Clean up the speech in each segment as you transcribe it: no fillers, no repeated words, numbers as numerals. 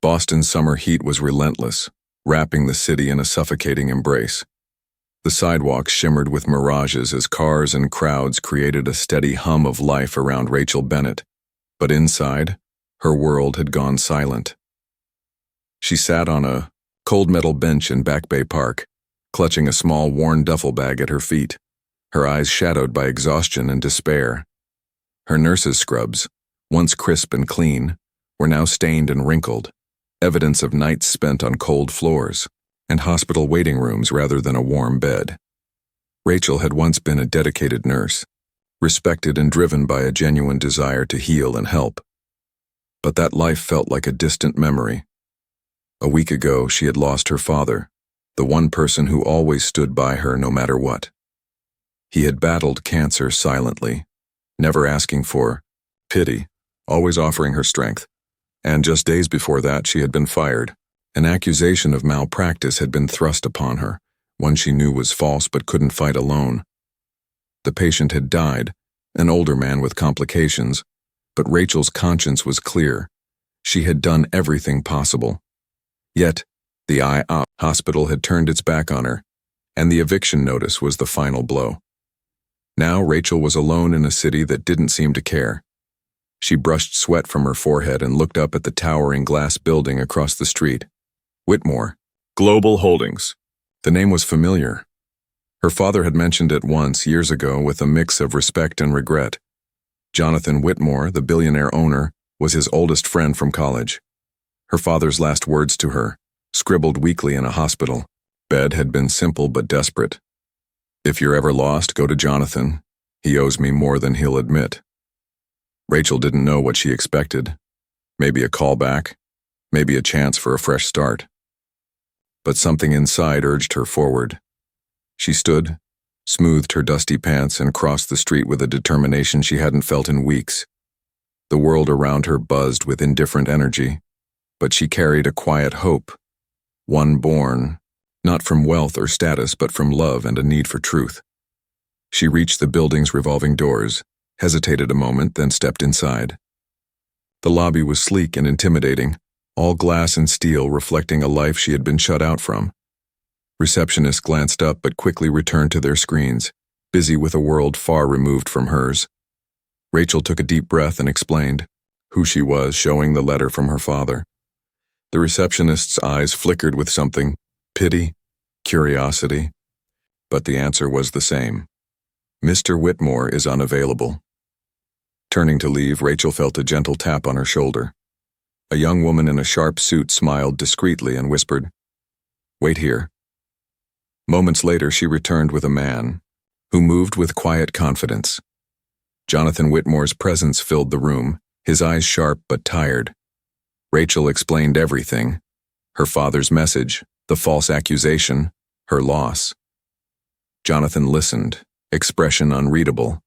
Boston's summer heat was relentless, wrapping the city in a suffocating embrace. The sidewalks shimmered with mirages as cars and crowds created a steady hum of life around Rachel Bennett, but inside, her world had gone silent. She sat on a cold metal bench in Back Bay Park, clutching a small worn duffel bag at her feet, her eyes shadowed by exhaustion and despair. Her nurse's scrubs, once crisp and clean, were now stained and wrinkled, evidence of nights spent on cold floors and hospital waiting rooms rather than a warm bed. Rachel had once been a dedicated nurse, respected and driven by a genuine desire to heal and help. But that life felt like a distant memory. A week ago, she had lost her father, the one person who always stood by her no matter what. He had battled cancer silently, never asking for pity, always offering her strength. And just days before that, she had been fired. An accusation of malpractice had been thrust upon her, one she knew was false but couldn't fight alone. The patient had died, an older man with complications, but Rachel's conscience was clear. She had done everything possible. Yet, the hospital had turned its back on her, and the eviction notice was the final blow. Now Rachel was alone in a city that didn't seem to care. She brushed sweat from her forehead and looked up at the towering glass building across the street. Whitmore, Global Holdings. The name was familiar. Her father had mentioned it once years ago with a mix of respect and regret. Jonathan Whitmore, the billionaire owner, was his oldest friend from college. Her father's last words to her, scribbled weekly in a hospital bed, had been simple but desperate. "If you're ever lost, go to Jonathan. He owes me more than he'll admit." Rachel didn't know what she expected. Maybe a callback, maybe a chance for a fresh start. But something inside urged her forward. She stood, smoothed her dusty pants, and crossed the street with a determination she hadn't felt in weeks. The world around her buzzed with indifferent energy, but she carried a quiet hope, one born, not from wealth or status, but from love and a need for truth. She reached the building's revolving doors, hesitated a moment, then stepped inside. The lobby was sleek and intimidating, all glass and steel reflecting a life she had been shut out from. Receptionists glanced up but quickly returned to their screens, busy with a world far removed from hers. Rachel took a deep breath and explained who she was, showing the letter from her father. The receptionist's eyes flickered with something, pity, curiosity, but the answer was the same. "Mr. Whitmore is unavailable." Turning to leave, Rachel felt a gentle tap on her shoulder. A young woman in a sharp suit smiled discreetly and whispered, "Wait here." Moments later, she returned with a man who moved with quiet confidence. Jonathan Whitmore's presence filled the room, his eyes sharp but tired. Rachel explained everything: her father's message, the false accusation, her loss. Jonathan listened, expression unreadable.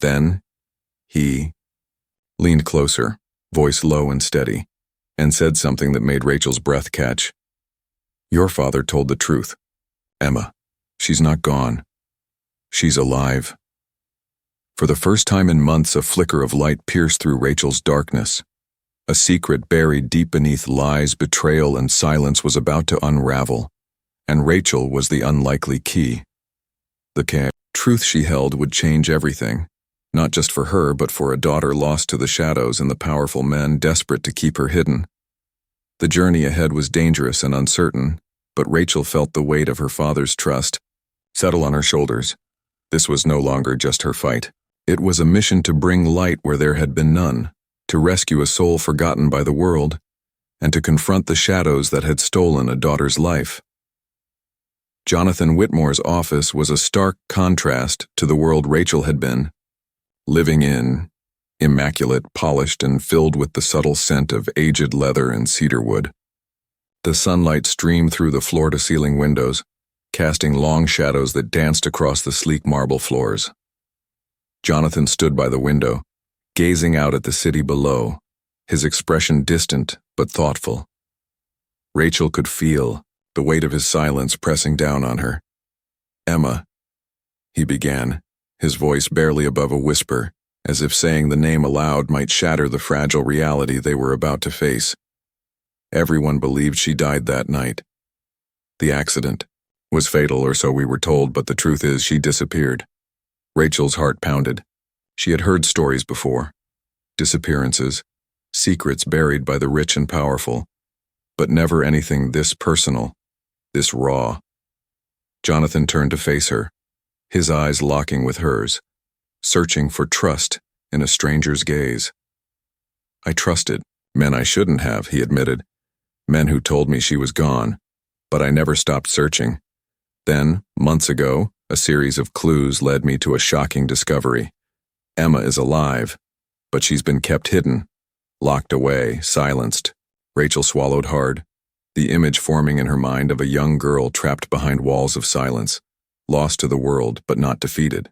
Then, he leaned closer, voice low and steady, and said something that made Rachel's breath catch. "Your father told the truth. Emma, she's not gone. She's alive." For the first time in months, a flicker of light pierced through Rachel's darkness. A secret buried deep beneath lies, betrayal, and silence was about to unravel, and Rachel was the unlikely key. The truth she held would change everything, not just for her, but for a daughter lost to the shadows and the powerful men desperate to keep her hidden. The journey ahead was dangerous and uncertain, but Rachel felt the weight of her father's trust settle on her shoulders. This was no longer just her fight. It was a mission to bring light where there had been none, to rescue a soul forgotten by the world, and to confront the shadows that had stolen a daughter's life. Jonathan Whitmore's office was a stark contrast to the world Rachel had been living in, immaculate, polished, and filled with the subtle scent of aged leather and cedarwood. The sunlight streamed through the floor-to-ceiling windows, casting long shadows that danced across the sleek marble floors. Jonathan stood by the window, gazing out at the city below, his expression distant but thoughtful. Rachel could feel the weight of his silence pressing down on her. "Emma," he began, his voice barely above a whisper, as if saying the name aloud might shatter the fragile reality they were about to face. Everyone believed she died that night. The accident was fatal, or so we were told, but the truth is she disappeared. Rachel's heart pounded. She had heard stories before. Disappearances, secrets buried by the rich and powerful, but never anything this personal, this raw. Jonathan turned to face her, his eyes locking with hers, searching for trust in a stranger's gaze. I trusted men I shouldn't have, he admitted, men who told me she was gone, but I never stopped searching. Then, months ago, a series of clues led me to a shocking discovery. Emma is alive, but she's been kept hidden, locked away, silenced. Rachel swallowed hard, the image forming in her mind of a young girl trapped behind walls of silence, lost to the world but not defeated.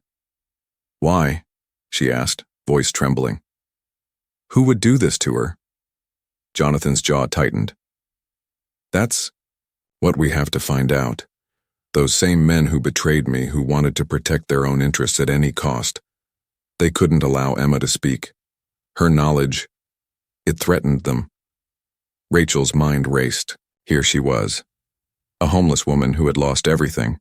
Why? She asked, voice trembling. Who would do this to her? Jonathan's jaw tightened. That's what we have to find out. Those same men who betrayed me, who wanted to protect their own interests at any cost. They couldn't allow Emma to speak. Her knowledge, it threatened them. Rachel's mind raced. Here she was, a homeless woman who had lost everything,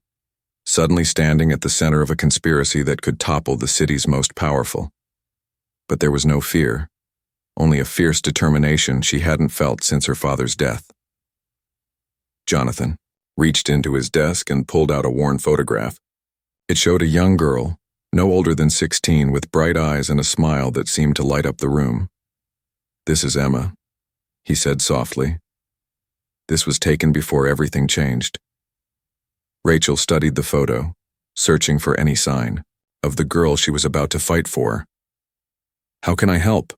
suddenly standing at the center of a conspiracy that could topple the city's most powerful. But there was no fear, only a fierce determination she hadn't felt since her father's death. Jonathan reached into his desk and pulled out a worn photograph. It showed a young girl, no older than 16, with bright eyes and a smile that seemed to light up the room. This is Emma, he said softly. This was taken before everything changed. Rachel studied the photo, searching for any sign of the girl she was about to fight for. How can I help?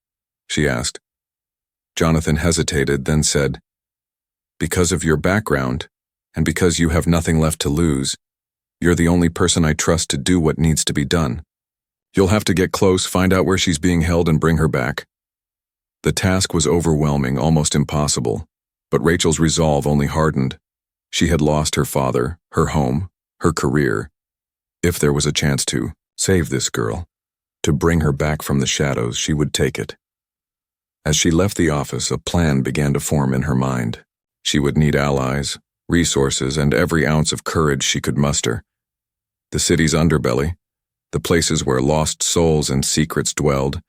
She asked. Jonathan hesitated, then said, because of your background, and because you have nothing left to lose, you're the only person I trust to do what needs to be done. You'll have to get close, find out where she's being held, and bring her back. The task was overwhelming, almost impossible, but Rachel's resolve only hardened. She had lost her father, her home, her career. If there was a chance to save this girl, to bring her back from the shadows, she would take it. As she left the office, a plan began to form in her mind. She would need allies, resources, and every ounce of courage she could muster. The city's underbelly, the places where lost souls and secrets dwelled,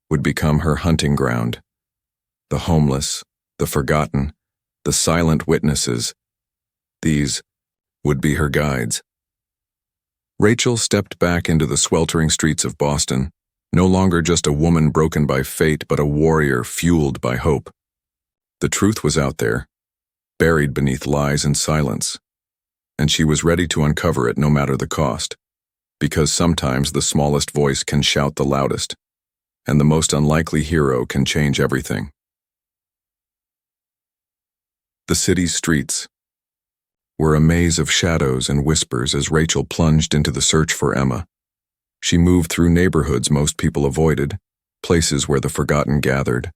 would become her hunting ground. The homeless, the forgotten, the silent witnesses, these would be her guides. Rachel stepped back into the sweltering streets of Boston, no longer just a woman broken by fate, but a warrior fueled by hope. The truth was out there, buried beneath lies and silence, and she was ready to uncover it no matter the cost, because sometimes the smallest voice can shout the loudest, and the most unlikely hero can change everything. The city's streets were a maze of shadows and whispers as Rachel plunged into the search for Emma. She moved through neighborhoods most people avoided, places where the forgotten gathered,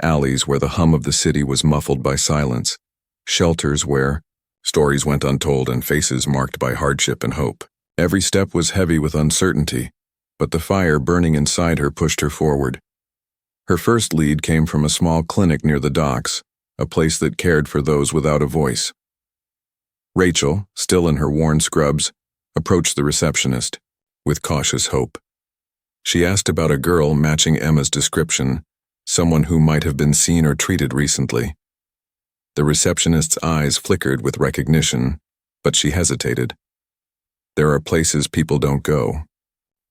alleys where the hum of the city was muffled by silence, shelters where stories went untold and faces marked by hardship and hope. Every step was heavy with uncertainty, but the fire burning inside her pushed her forward. Her first lead came from a small clinic near the docks, a place that cared for those without a voice. Rachel, still in her worn scrubs, approached the receptionist with cautious hope. She asked about a girl matching Emma's description, someone who might have been seen or treated recently. The receptionist's eyes flickered with recognition, but she hesitated. There are places people don't go,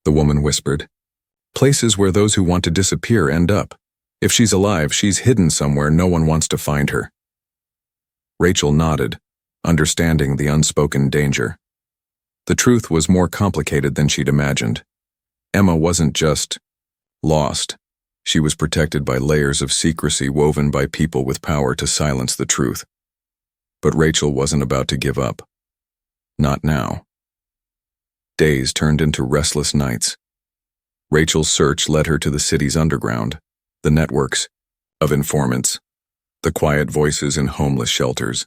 the woman whispered. Places where those who want to disappear end up. If she's alive, she's hidden somewhere no one wants to find her. Rachel nodded, understanding the unspoken danger. The truth was more complicated than she'd imagined. Emma wasn't just lost. She was protected by layers of secrecy woven by people with power to silence the truth. But Rachel wasn't about to give up. Not now. Days turned into restless nights. Rachel's search led her to the city's underground, the networks of informants, the quiet voices in homeless shelters,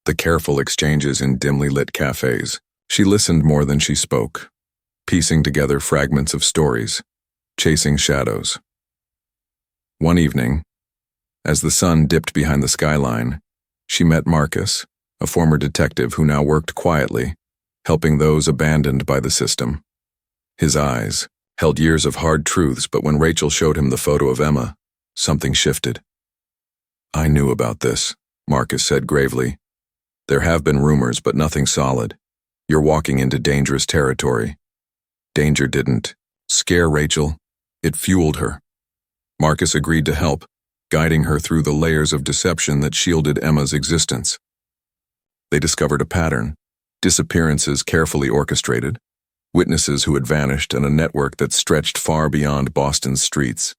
the careful exchanges in dimly lit cafes. She listened more than she spoke, piecing together fragments of stories, chasing shadows. One evening, As the sun dipped behind the skyline, she met Marcus, a former detective who now worked quietly, helping those abandoned by the system. His eyes held years of hard truths, but when Rachel showed him the photo of Emma, something shifted. "I knew about this," Marcus said gravely. "There have been rumors, but nothing solid. You're walking into dangerous territory." Danger didn't scare Rachel, it fueled her. Marcus agreed to help, guiding her through the layers of deception that shielded Emma's existence. They discovered a pattern: disappearances carefully orchestrated, witnesses who had vanished, and a network that stretched far beyond Boston's streets.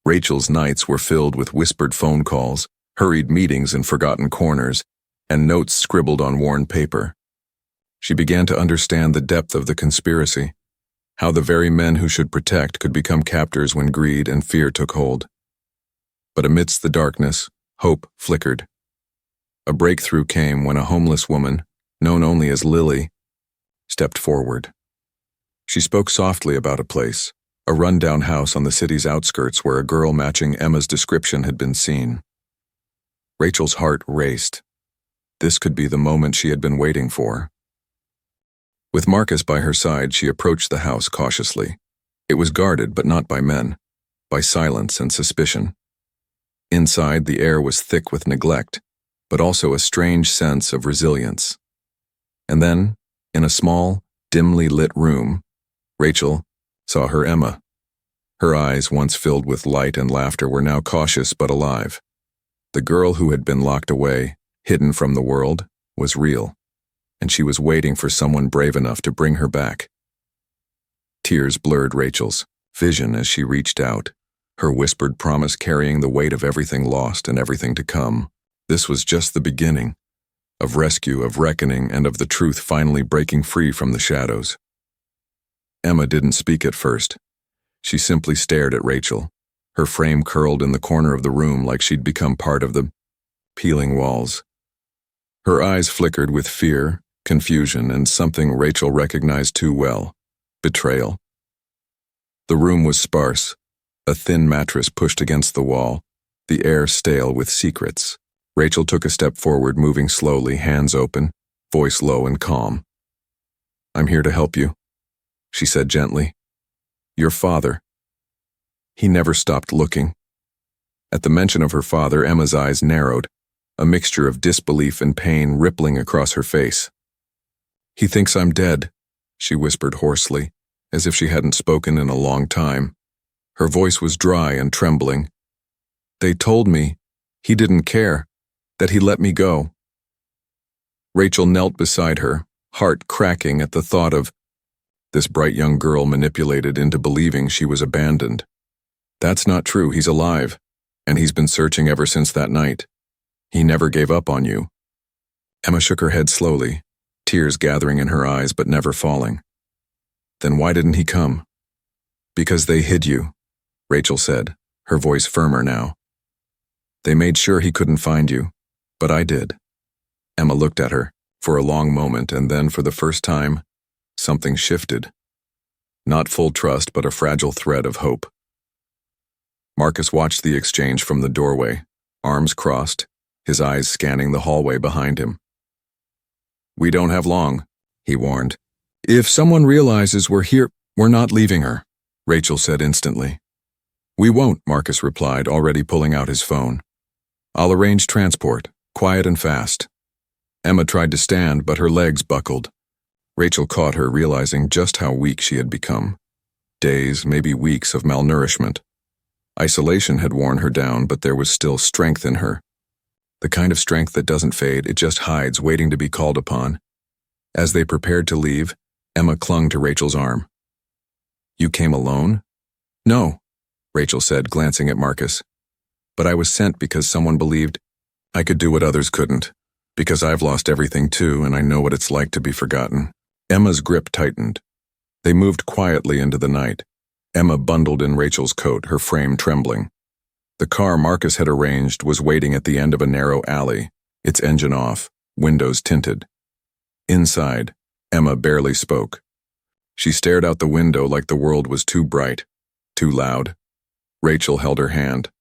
Rachel's nights were filled with whispered phone calls, hurried meetings in forgotten corners, and notes scribbled on worn paper. She began to understand the depth of the conspiracy, how the very men who should protect could become captors when greed and fear took hold. But amidst the darkness, hope flickered. A breakthrough came when a homeless woman, known only as Lily, stepped forward. She spoke softly about a place, a rundown house on the city's outskirts where a girl matching Emma's description had been seen. Rachel's heart raced. This could be the moment she had been waiting for. With Marcus by her side, she approached the house cautiously. It was guarded, but not by men, by silence and suspicion. Inside, the air was thick with neglect, but also a strange sense of resilience. And then, in a small, dimly lit room, Rachel saw her Emma. Her eyes, once filled with light and laughter, were now cautious but alive. The girl who had been locked away, hidden from the world, was real, and she was waiting for someone brave enough to bring her back. Tears blurred Rachel's vision as she reached out, her whispered promise carrying the weight of everything lost and everything to come. This was just the beginning, of rescue, of reckoning, and of the truth finally breaking free from the shadows. Emma didn't speak at first. She simply stared at Rachel, her frame curled in the corner of the room like she'd become part of the peeling walls. Her eyes flickered with fear, confusion, and something Rachel recognized too well: betrayal. The room was sparse, a thin mattress pushed against the wall, the air stale with secrets. Rachel took a step forward, moving slowly, hands open, voice low and calm. "I'm here to help you," she said gently. "Your father." He never stopped looking. At the mention of her father, Emma's eyes narrowed, a mixture of disbelief and pain rippling across her face. "He thinks I'm dead," she whispered hoarsely, as if she hadn't spoken in a long time. Her voice was dry and trembling. "They told me he didn't care, that he let me go." Rachel knelt beside her, heart cracking at the thought of this bright young girl manipulated into believing she was abandoned. "That's not true. He's alive, and he's been searching ever since that night. He never gave up on you." Emma shook her head slowly, tears gathering in her eyes but never falling. "Then why didn't he come?" "Because they hid you," Rachel said, her voice firmer now. "They made sure he couldn't find you, but I did." Emma looked at her for a long moment, and then for the first time, something shifted. Not full trust, but a fragile thread of hope. Marcus watched the exchange from the doorway, arms crossed, his eyes scanning the hallway behind him. "We don't have long," he warned. "If someone realizes we're here, we're not leaving her," Rachel said instantly. "We won't," Marcus replied, already pulling out his phone. "I'll arrange transport, quiet and fast." Emma tried to stand, but her legs buckled. Rachel caught her, realizing just how weak she had become. Days, maybe weeks of malnourishment. Isolation had worn her down, but there was still strength in her. The kind of strength that doesn't fade, it just hides, waiting to be called upon. As they prepared to leave, Emma clung to Rachel's arm. "You came alone?" "No," Rachel said, glancing at Marcus. "But I was sent because someone believed I could do what others couldn't. Because I've lost everything too, and I know what it's like to be forgotten." Emma's grip tightened. They moved quietly into the night, Emma bundled in Rachel's coat, her frame trembling. The car Marcus had arranged was waiting at the end of a narrow alley, its engine off, windows tinted. Inside, Emma barely spoke. She stared out the window like the world was too bright, too loud. Rachel held her hand.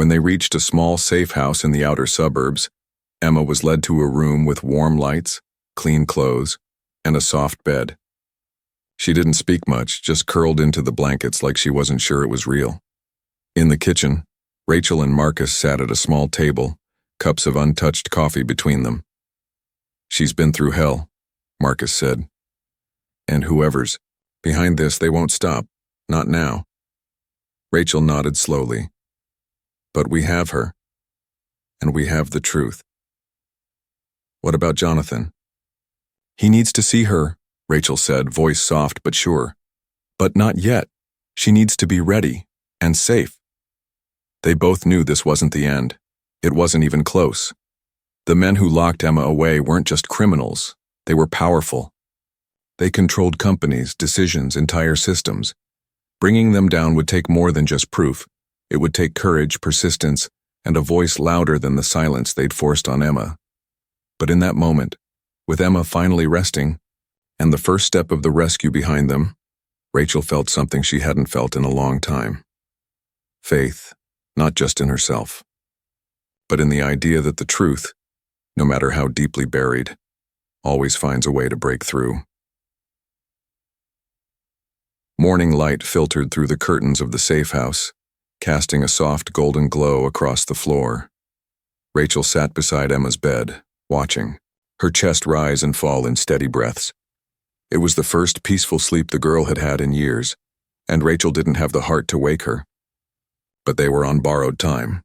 When they reached a small safe house in the outer suburbs, Emma was led to a room with warm lights, clean clothes, and a soft bed. She didn't speak much, just curled into the blankets like she wasn't sure it was real. In the kitchen, Rachel and Marcus sat at a small table, cups of untouched coffee between them. "She's been through hell," Marcus said. "And whoever's behind this, they won't stop. Not now." Rachel nodded slowly. "But we have her. And we have the truth." "What about Jonathan?" "He needs to see her," Rachel said, voice soft but sure. "But not yet. She needs to be ready and safe." They both knew this wasn't the end. It wasn't even close. The men who locked Emma away weren't just criminals. They were powerful. They controlled companies, decisions, entire systems. Bringing them down would take more than just proof. It would take courage, persistence, and a voice louder than the silence they'd forced on Emma. But in that moment, with Emma finally resting, and the first step of the rescue behind them, Rachel felt something she hadn't felt in a long time. Faith, not just in herself, but in the idea that the truth, no matter how deeply buried, always finds a way to break through. Morning light filtered through the curtains of the safe house, casting a soft golden glow across the floor. Rachel sat beside Emma's bed, watching, her chest rise and fall in steady breaths. It was the first peaceful sleep the girl had had in years, and Rachel didn't have the heart to wake her. But they were on borrowed time.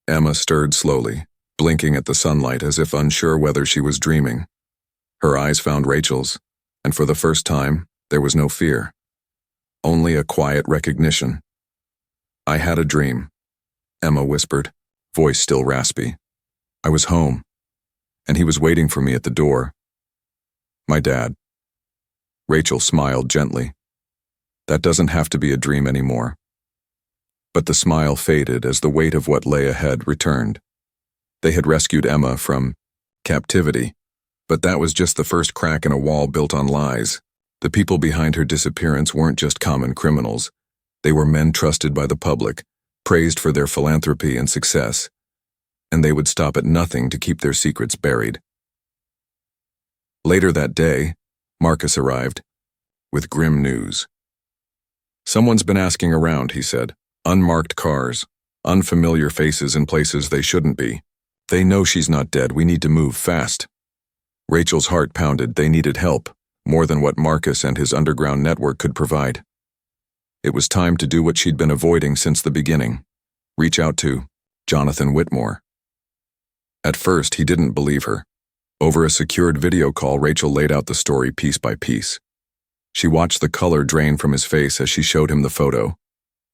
Emma stirred slowly, blinking at the sunlight as if unsure whether she was dreaming. Her eyes found Rachel's, and for the first time, there was no fear. Only a quiet recognition. "I had a dream," Emma whispered, voice still raspy. "I was home, and he was waiting for me at the door. My dad." Rachel smiled gently. "That doesn't have to be a dream anymore." But the smile faded as the weight of what lay ahead returned. They had rescued Emma from captivity, but that was just the first crack in a wall built on lies. The people behind her disappearance weren't just common criminals. They were men trusted by the public, praised for their philanthropy and success, and they would stop at nothing to keep their secrets buried. Later that day, Marcus arrived, with grim news. "Someone's been asking around," he said. "Unmarked cars, unfamiliar faces in places they shouldn't be. They know she's not dead. We need to move fast." Rachel's heart pounded. They needed help, more than what Marcus and his underground network could provide. It was time to do what she'd been avoiding since the beginning. Reach out to Jonathan Whitmore. At first, he didn't believe her. Over a secured video call, Rachel laid out the story piece by piece. She watched the color drain from his face as she showed him the photo.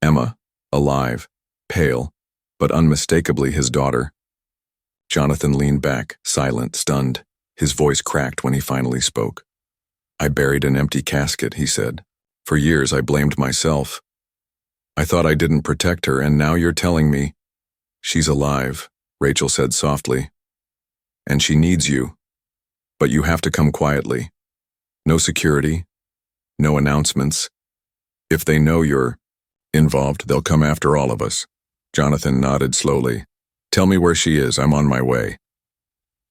Emma, alive, pale, but unmistakably his daughter. Jonathan leaned back, silent, stunned. His voice cracked when he finally spoke. "I buried an empty casket," he said. "For years I blamed myself. I thought I didn't protect her, and now you're telling me." "She's alive," Rachel said softly. "And she needs you. But you have to come quietly. No security, no announcements. If they know you're involved, they'll come after all of us." Jonathan nodded slowly. "Tell me where she is. I'm on my way."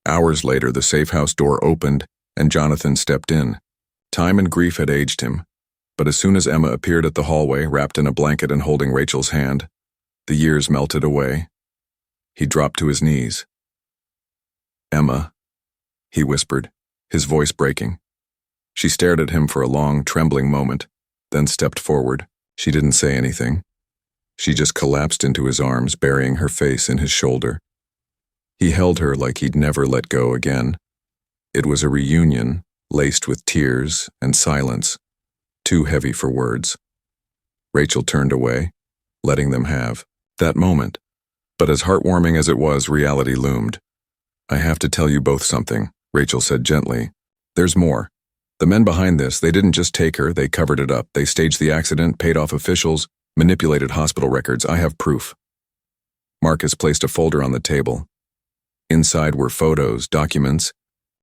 Hours later, the safe house door opened, and Jonathan stepped in. Time and grief had aged him, but as soon as Emma appeared at the hallway, wrapped in a blanket and holding Rachel's hand, the years melted away. He dropped to his knees. "Emma," he whispered, his voice breaking. She stared at him for a long, trembling moment, then stepped forward. She didn't say anything. She just collapsed into his arms, burying her face in his shoulder. He held her like he'd never let go again. It was a reunion, laced with tears and silence, too heavy for words. Rachel turned away, letting them have that moment. But as heartwarming as it was, reality loomed. "I have to tell you both something," Rachel said gently. "There's more. The men behind this, they didn't just take her, they covered it up. They staged the accident, paid off officials, manipulated hospital records. I have proof." Marcus placed a folder on the table. Inside were photos, documents,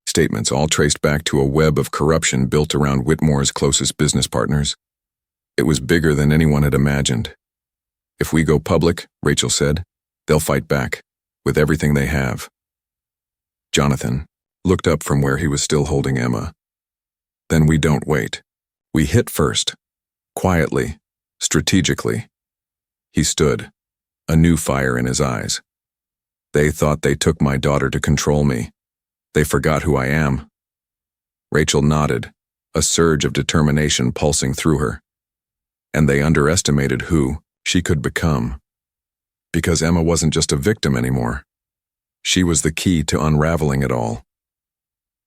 statements, all traced back to a web of corruption built around Whitmore's closest business partners. It was bigger than anyone had imagined. If we go public, Rachel said, they'll fight back, with everything they have. Jonathan looked up from where he was still holding Emma. Then we don't wait. We hit first, quietly, strategically. He stood, a new fire in his eyes. They thought they took my daughter to control me. They forgot who I am. Rachel nodded, a surge of determination pulsing through her. And they underestimated who she could become. Because Emma wasn't just a victim anymore. She was the key to unraveling it all.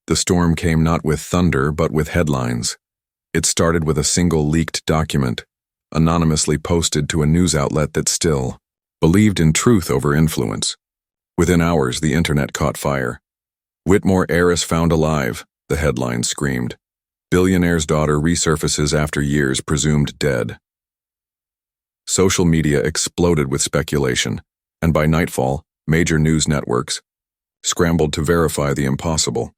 The storm came not with thunder, but with headlines. It started with a single leaked document, anonymously posted to a news outlet that still believed in truth over influence. Within hours, the internet caught fire. Whitmore heiress found alive, the headline screamed. Billionaire's daughter resurfaces after years presumed dead. Social media exploded with speculation, and by nightfall, major news networks scrambled to verify the impossible.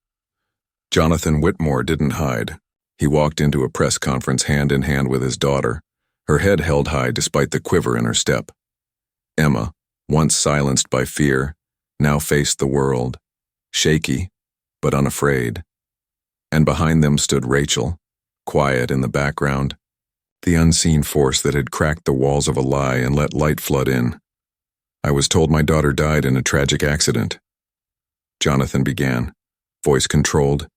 Jonathan Whitmore didn't hide. He walked into a press conference hand in hand with his daughter, her head held high despite the quiver in her step. Emma, once silenced by fear, now faced the world, shaky but unafraid. And behind them stood Rachel, quiet in the background, the unseen force that had cracked the walls of a lie and let light flood in. I was told my daughter died in a tragic accident. Jonathan began, voice controlled,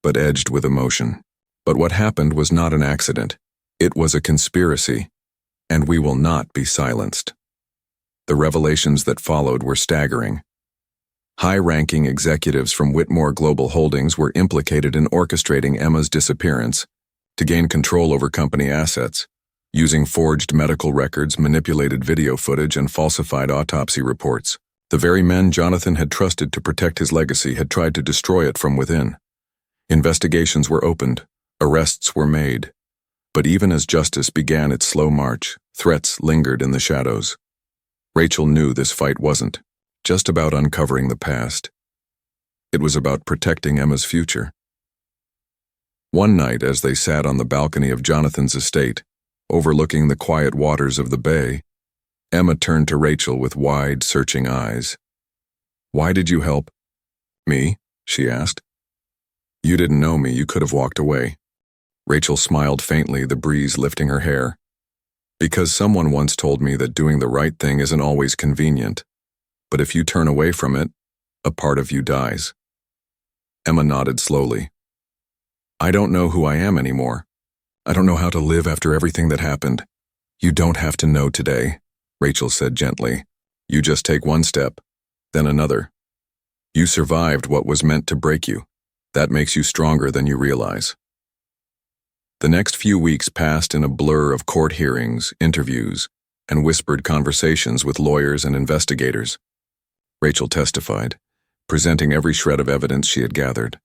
but edged with emotion. But what happened was not an accident. It was a conspiracy, and we will not be silenced. The revelations that followed were staggering. High-ranking executives from Whitmore Global Holdings were implicated in orchestrating Emma's disappearance to gain control over company assets, using forged medical records, manipulated video footage, and falsified autopsy reports. The very men Jonathan had trusted to protect his legacy had tried to destroy it from within. Investigations were opened, arrests were made. But even as justice began its slow march, threats lingered in the shadows. Rachel knew this fight wasn't just about uncovering the past. It was about protecting Emma's future. One night, as they sat on the balcony of Jonathan's estate, overlooking the quiet waters of the bay, Emma turned to Rachel with wide, searching eyes. "Why did you help?" "Me?" she asked. "You didn't know me, you could have walked away." Rachel smiled faintly, the breeze lifting her hair. "Because someone once told me that doing the right thing isn't always convenient. But if you turn away from it, a part of you dies." Emma nodded slowly. "I don't know who I am anymore. I don't know how to live after everything that happened." "You don't have to know today," Rachel said gently. "You just take one step, then another. You survived what was meant to break you. That makes you stronger than you realize." The next few weeks passed in a blur of court hearings, interviews, and whispered conversations with lawyers and investigators. Rachel testified, presenting every shred of evidence she had gathered.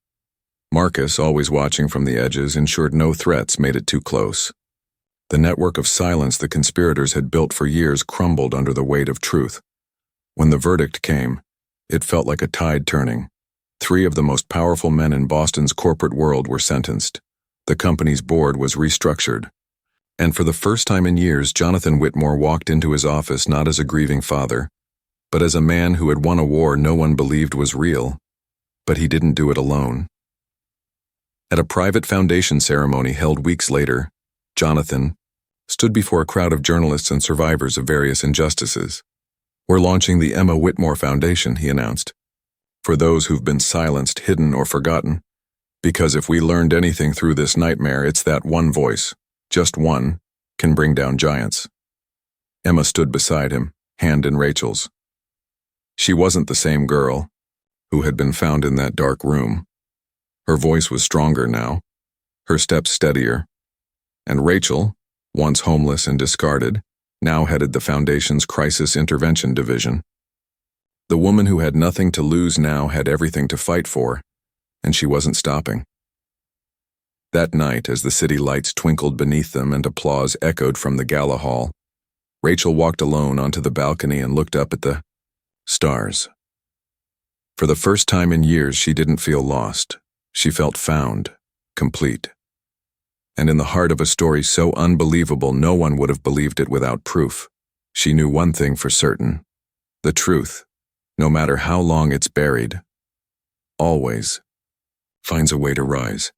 Marcus, always watching from the edges, ensured no threats made it too close. The network of silence the conspirators had built for years crumbled under the weight of truth. When the verdict came, it felt like a tide turning. 3 of the most powerful men in Boston's corporate world were sentenced. The company's board was restructured. And for the first time in years, Jonathan Whitmore walked into his office not as a grieving father, but as a man who had won a war no one believed was real. But he didn't do it alone. At a private foundation ceremony held weeks later, Jonathan stood before a crowd of journalists and survivors of various injustices. "We're launching the Emma Whitmore Foundation," he announced, "for those who've been silenced, hidden, or forgotten. Because if we learned anything through this nightmare, it's that one voice, just one, can bring down giants." Emma stood beside him, hand in Rachel's. She wasn't the same girl who had been found in that dark room. Her voice was stronger now, her steps steadier, and Rachel, once homeless and discarded, now headed the Foundation's Crisis Intervention Division. The woman who had nothing to lose now had everything to fight for, and she wasn't stopping. That night, as the city lights twinkled beneath them and applause echoed from the gala hall, Rachel walked alone onto the balcony and looked up at the stars. For the first time in years, she didn't feel lost. She felt found, complete. And in the heart of a story so unbelievable no one would have believed it without proof, She knew one thing for certain. The truth, no matter how long it's buried, always finds a way to rise.